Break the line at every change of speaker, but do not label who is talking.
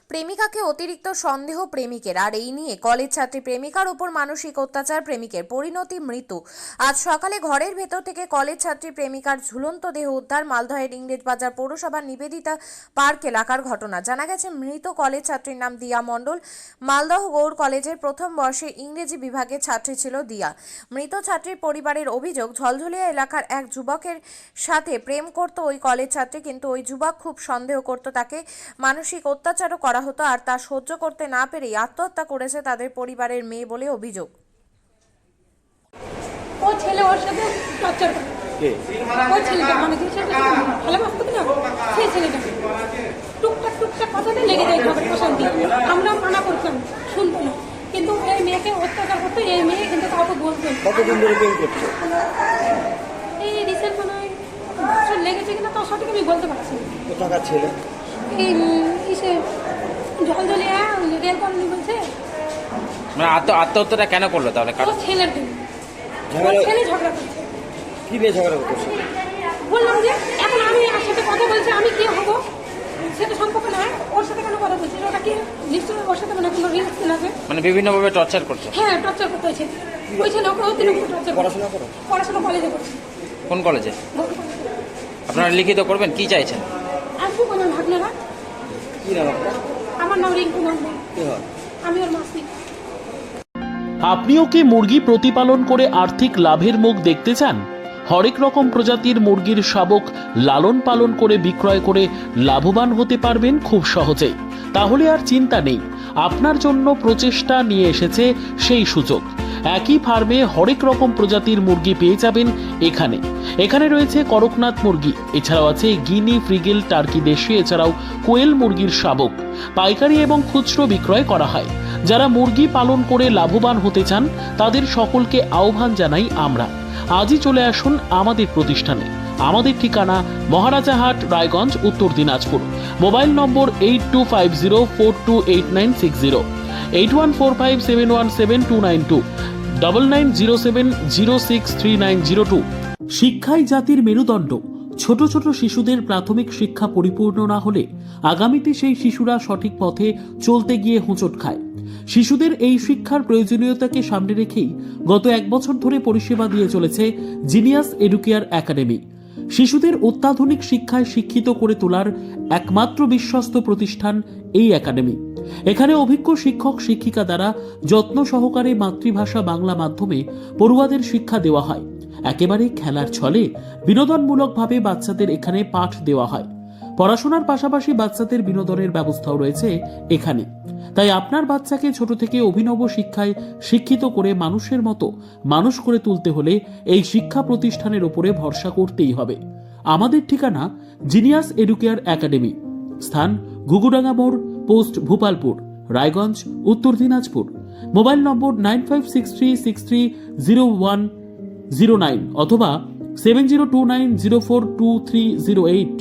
প্রেমিকাকে অতিরিক্ত সন্দেহ প্রেমিকের, আর এই নিয়ে কলেজ ছাত্রী প্রেমিকার উপর মানসিক অত্যাচার, প্রেমিকের পরিণতি মৃত্যু। আজ সকালে ঘরের ভেতর থেকে কলেজ ছাত্রী প্রেমিকার ঝুলন্ত দেহ উদ্ধার। মালদহের ইংরেজবাজার পৌরসভার নিবেদিতা পার্ক এলাকার ঘটনা। জানা গেছে, মৃত কলেজ ছাত্রীর নাম দিয়া মণ্ডল। মালদহ গৌড় কলেজের প্রথম বর্ষে ইংরেজি বিভাগের ছাত্রী ছিল দিয়া। মৃত ছাত্রীর পরিবারের অভিযোগ, ঝলঝলিয়া এলাকার এক যুবকের সাথে প্রেম করত ওই কলেজ ছাত্রী, কিন্তু ওই যুবক খুব সন্দেহ করত তাকে, মানসিক অত্যাচারও করা হতো, আর তা সহ্য করতে না পেরেই আত্মহত্যা করেছে তাদের পরিবারের মেয়ে বলে অভিযোগ।
ও ছেলে ওর সাথে টর্চার করে। ওই ছেলেটা মানে যে ছেলেটা ভালোবাসতো না, সেই ছেলেটা টুকটাক কথাতে লেগে যায় ঝগড়া অশান্তি। আমরা মানা করতাম, শুনতো না, কিন্তু এই মেয়েকে অত্যাচার করতো। এই মেয়ে কিন্তু কাউকে বলতো না।
কতদিন ধরে প্রেম করছো?
এই রিসেন্ট মনে হয় বছর লেগেছে কিনা তার সঠিক আমি বলতে পারছি না।
কোথাকার ছেলে?
এই ইসে ঝলঝলিয়া রেল কলোনি বলছে।
মানে আত্মহত্যাটা কেন করলো তাহলে?
ও ছেলের জন্য, ছেলে ঝগড়া করছে।
কি নিয়ে ঝগড়া করছে?
বললাম যে এখন আমি এর সাথে কথা বলছি, আমি কি হবো? সেটা সম্পর্ক নয়, ওর সাথে কেন কথা বলছি? ওটা কি নিশ্চয়ই ওর সাথে মানে কোনো রিলেশন আছে?
মানে বিভিন্নভাবে টর্চার করছে।
হ্যাঁ, টর্চার করতে হয়েছে। ওই ছেলে ওকে অতিরিক্ত টর্চার।
পড়াশোনা করো?
পড়াশোনা কলেজে করছে।
কোন কলেজে? আপনারা লিখিত করবেন, কি চাইছেন?
আসবো বলুন আপনারা।
কি নাম আপনার?
আমার নাম রিঙ্কু মন্ডল।
কি হয়?
আমি ওর মাসি।
আপনিও কি মুরগি প্রতিপালন করে আর্থিক লাভের মুখ দেখতে চান? হরেক রকম প্রজাতির মুরগির শাবক লালন পালন করে বিক্রয় করে লাভবান হতে পারবেন খুব সহজেই। তাহলে আর চিন্তা নেই, আপনার জন্য প্রচেষ্টা নিয়ে এসেছে সেই সুযোগ। একই ফার্মে হরেক রকম প্রজাতির মুরগি পেয়ে যাবেন এখানে রয়েছে করকনাথ মুরগি, এছাড়াও আছে গিনি, ফ্রিগেল, টার্কি দেশি, এছাড়াও কোয়েল মুরগির শাবক। পাইকারি এবং খুচরো বিক্রয় করা হয়। যারা মুরগি পালন করে লাভবান হতে চান তাদের সকলকে আহ্বান জানাই আমরা। আজই চলে আসুন আমাদের প্রতিষ্ঠানে। আমাদের ঠিকানা মহারাজাহাট, রায়গঞ্জ, উত্তর দিনাজপুর। মোবাইল নম্বর 8250428960, 8145717292, 9907063902। শিক্ষাই জাতির মেরুদণ্ড। ছোট ছোট শিশুদের প্রাথমিক শিক্ষা পরিপূর্ণ না হলে আগামীতে সেই শিশুরা সঠিক পথে চলতে গিয়ে হোঁচট খায়। শিশুদের এই শিক্ষার প্রয়োজনীয়তাকে সামনে রেখেই গত 1 বছর ধরে পরিষেবা দিয়ে চলেছে জিনিয়াস এডুকেয়ার একাডেমি। শিশুদের অত্যাধুনিক শিক্ষায় শিক্ষিত করে তোলার একমাত্র বিশ্বস্ত প্রতিষ্ঠান এই একাডেমি। এখানে অভিজ্ঞ শিক্ষক শিক্ষিকা দ্বারা যত্ন সহকারে মাতৃভাষা বাংলা মাধ্যমে পড়ুয়াদের শিক্ষা দেওয়া হয়। একেবারে খেলার ছলে বিনোদনমূলকভাবে বাচ্চাদের এখানে পাঠ দেওয়া হয়। পড়াশোনার পাশাপাশি বাচ্চাদের বিনোদনের ব্যবস্থাও রয়েছে এখানে। তাই আপনার বাচ্চাকে ছোট থেকে অভিনব শিক্ষায় শিক্ষিত করে মানুষের মতো মানুষ করে তুলতে হলে এই শিক্ষা প্রতিষ্ঠানের উপরে ভরসা করতেই হবে। আমাদের ঠিকানা জিনিয়াস এডুকেয়ার একাডেমি, স্থান ঘুঘুডাঙ্গা মোড়, পোস্ট ভূপালপুর, রায়গঞ্জ, উত্তর দিনাজপুর। মোবাইল নম্বর 9563630109 অথবা 7029042308।